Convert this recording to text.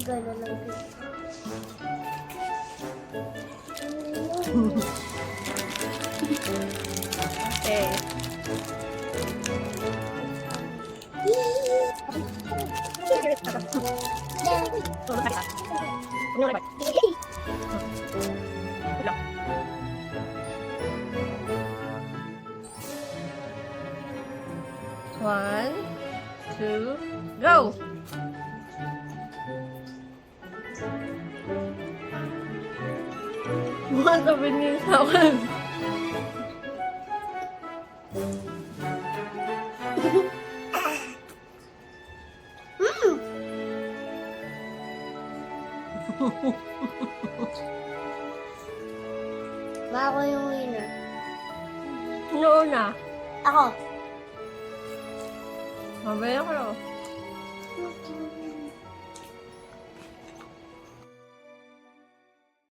gano'n ang pizza. Okay. One, two, go! Bukan sabi niyo sa akin. Ako yung winner. Sino una? Ako. Mabaya ko.